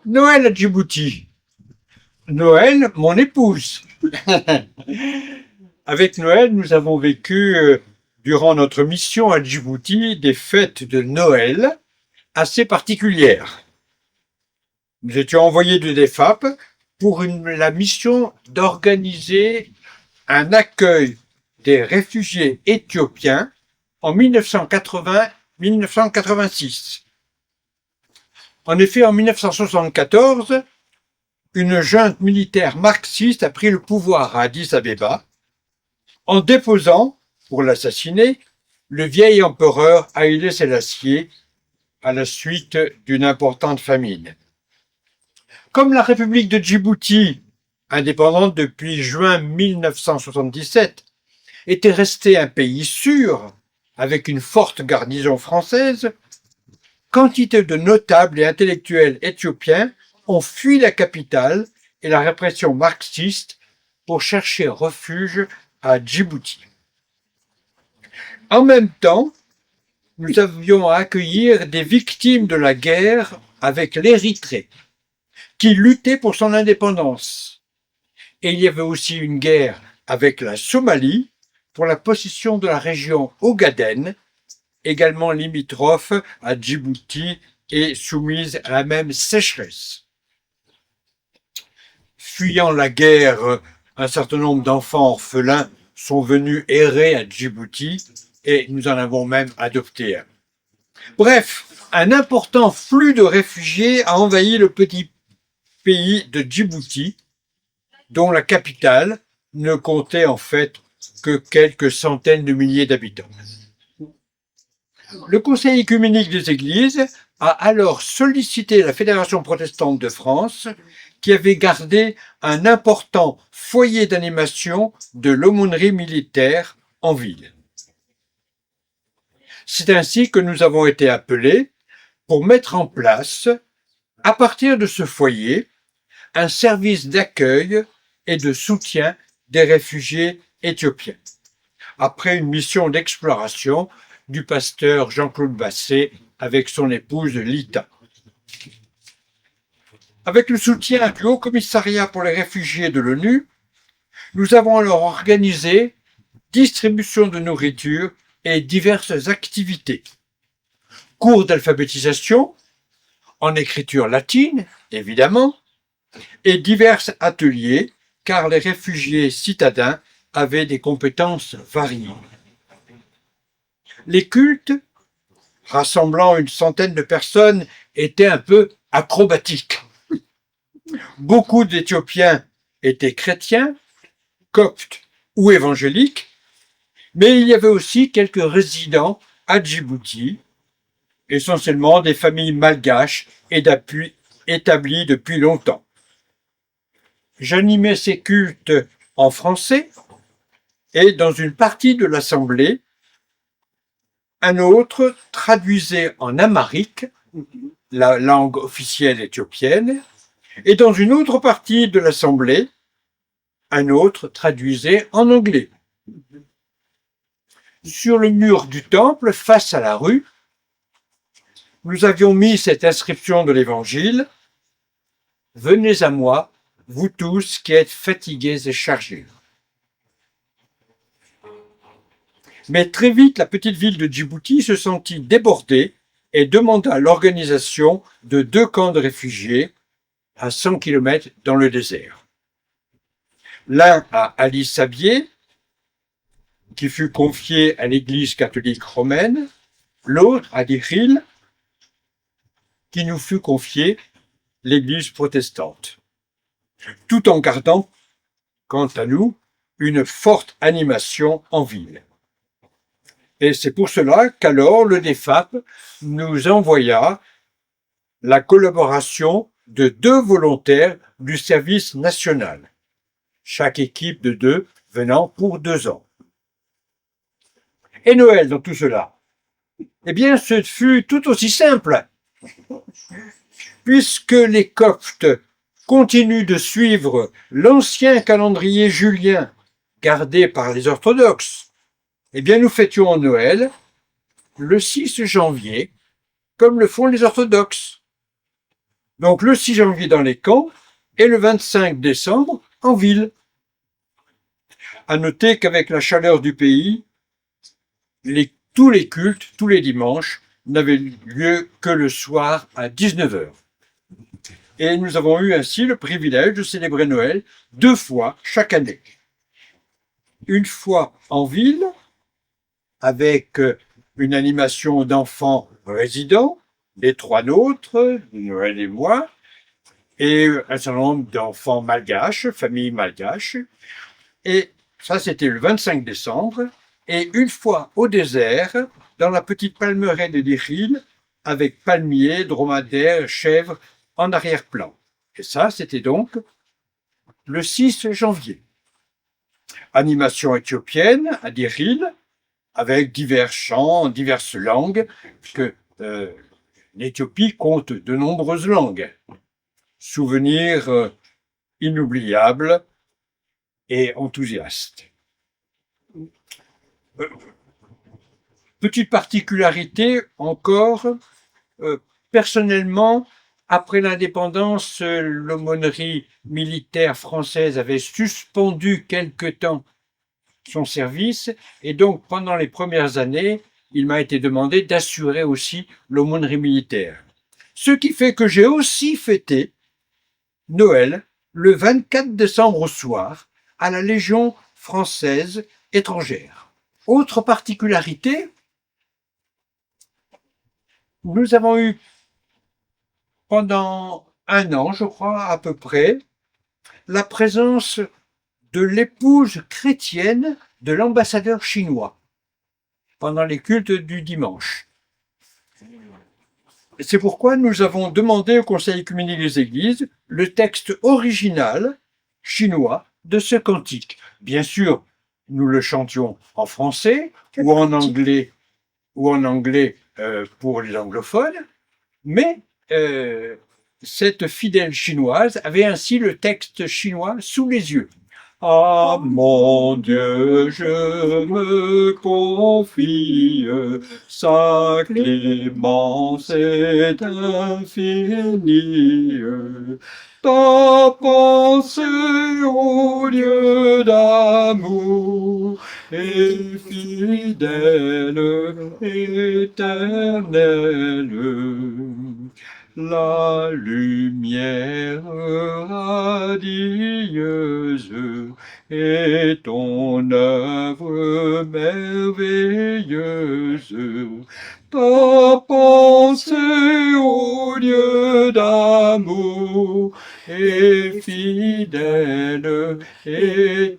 Noël à Djibouti. Noël, mon épouse. Avec Noël, nous avons vécu, durant notre mission à Djibouti, des fêtes de Noël assez particulières. Nous étions envoyés de DEFAP pour la mission d'organiser un accueil des réfugiés éthiopiens en 1980-1986. En effet, en 1974, une junte militaire marxiste a pris le pouvoir à Addis-Abeba en déposant, pour l'assassiner, le vieil empereur Haïlé Sélassié à la suite d'une importante famine. Comme la République de Djibouti, indépendante depuis juin 1977, était restée un pays sûr, avec une forte garnison française, quantité de notables et intellectuels éthiopiens ont fui la capitale et la répression marxiste pour chercher refuge à Djibouti. En même temps, nous avions à accueillir des victimes de la guerre avec l'Érythrée, qui luttait pour son indépendance. Et il y avait aussi une guerre avec la Somalie pour la possession de la région Ogaden, également limitrophe à Djibouti et soumise à la même sécheresse. Fuyant la guerre, un certain nombre d'enfants orphelins sont venus errer à Djibouti et nous en avons même adopté un. Bref, un important flux de réfugiés a envahi le petit pays de Djibouti, dont la capitale ne comptait en fait que quelques centaines de milliers d'habitants. Le Conseil œcuménique des Églises a alors sollicité la Fédération protestante de France, qui avait gardé un important foyer d'animation de l'aumônerie militaire en ville. C'est ainsi que nous avons été appelés pour mettre en place, à partir de ce foyer, un service d'accueil et de soutien des réfugiés éthiopiens, après une mission d'exploration du pasteur Jean-Claude Basset avec son épouse Lita. Avec le soutien du Haut Commissariat pour les réfugiés de l'ONU, nous avons alors organisé distribution de nourriture et diverses activités. Cours d'alphabétisation, en écriture latine, évidemment, et divers ateliers, car les réfugiés citadins avaient des compétences variées. Les cultes, rassemblant une centaine de personnes, étaient un peu acrobatiques. Beaucoup d'Éthiopiens étaient chrétiens, coptes ou évangéliques, mais il y avait aussi quelques résidents à Djibouti, essentiellement des familles malgaches et établies depuis longtemps. J'animais ces cultes en français et dans une partie de l'assemblée, un autre traduisait en amharique, la langue officielle éthiopienne, et dans une autre partie de l'assemblée, un autre traduisait en anglais. Sur le mur du temple, face à la rue, nous avions mis cette inscription de l'Évangile: « Venez à moi, vous tous qui êtes fatigués et chargés. » Mais très vite, la petite ville de Djibouti se sentit débordée et demanda l'organisation de 2 camps de réfugiés à 100 km dans le désert. L'un à Ali Sabié, qui fut confié à l'Église catholique romaine, l'autre à Dihil, qui nous fut confié l'Église protestante, tout en gardant, quant à nous, une forte animation en ville. Et c'est pour cela qu'alors le DEFAP nous envoya la collaboration de 2 volontaires du service national, chaque équipe de 2 venant pour 2 ans. Et Noël dans tout cela? Eh bien, ce fut tout aussi simple, puisque les Coptes continuent de suivre l'ancien calendrier julien gardé par les orthodoxes. Eh bien, nous fêtions Noël le 6 janvier, comme le font les orthodoxes. Donc le 6 janvier dans les camps et le 25 décembre en ville. À noter qu'avec la chaleur du pays, tous les cultes, tous les dimanches, n'avaient lieu que le soir à 19 heures. Et nous avons eu ainsi le privilège de célébrer Noël 2 fois chaque année. Une fois en ville, avec une animation d'enfants résidents, les 3 nôtres, Noël et moi, et un certain nombre d'enfants malgaches, familles malgaches. Et ça, c'était le 25 décembre. Et une fois au désert, dans la petite palmeraie de Diril, avec palmiers, dromadaires, chèvres en arrière-plan. Et ça, c'était donc le 6 janvier. Animation éthiopienne à Diril, avec divers chants, diverses langues, puisque l'Éthiopie compte de nombreuses langues. Souvenirs inoubliables et enthousiastes. Petite particularité encore, personnellement, après l'indépendance, l'aumônerie militaire française avait suspendu quelque temps son service et donc pendant les premières années, il m'a été demandé d'assurer aussi l'aumônerie militaire. Ce qui fait que j'ai aussi fêté Noël le 24 décembre au soir à la Légion française étrangère. Autre particularité, nous avons eu pendant 1 an, je crois, à peu près, la présence de l'épouse chrétienne de l'ambassadeur chinois pendant les cultes du dimanche. C'est pourquoi nous avons demandé au Conseil œcuménique des Églises le texte original chinois de ce cantique. Bien sûr, nous le chantions en français ou en anglais pour les anglophones, mais cette fidèle chinoise avait ainsi le texte chinois sous les yeux. Ah mon Dieu, je me confie, sa clémence est infinie. Ta pensée, ô Dieu d'amour, est fidèle, éternelle. La lumière radieuse est ton œuvre merveilleuse. Ta pensée, ô Dieu d'amour, est fidèle, éternelle.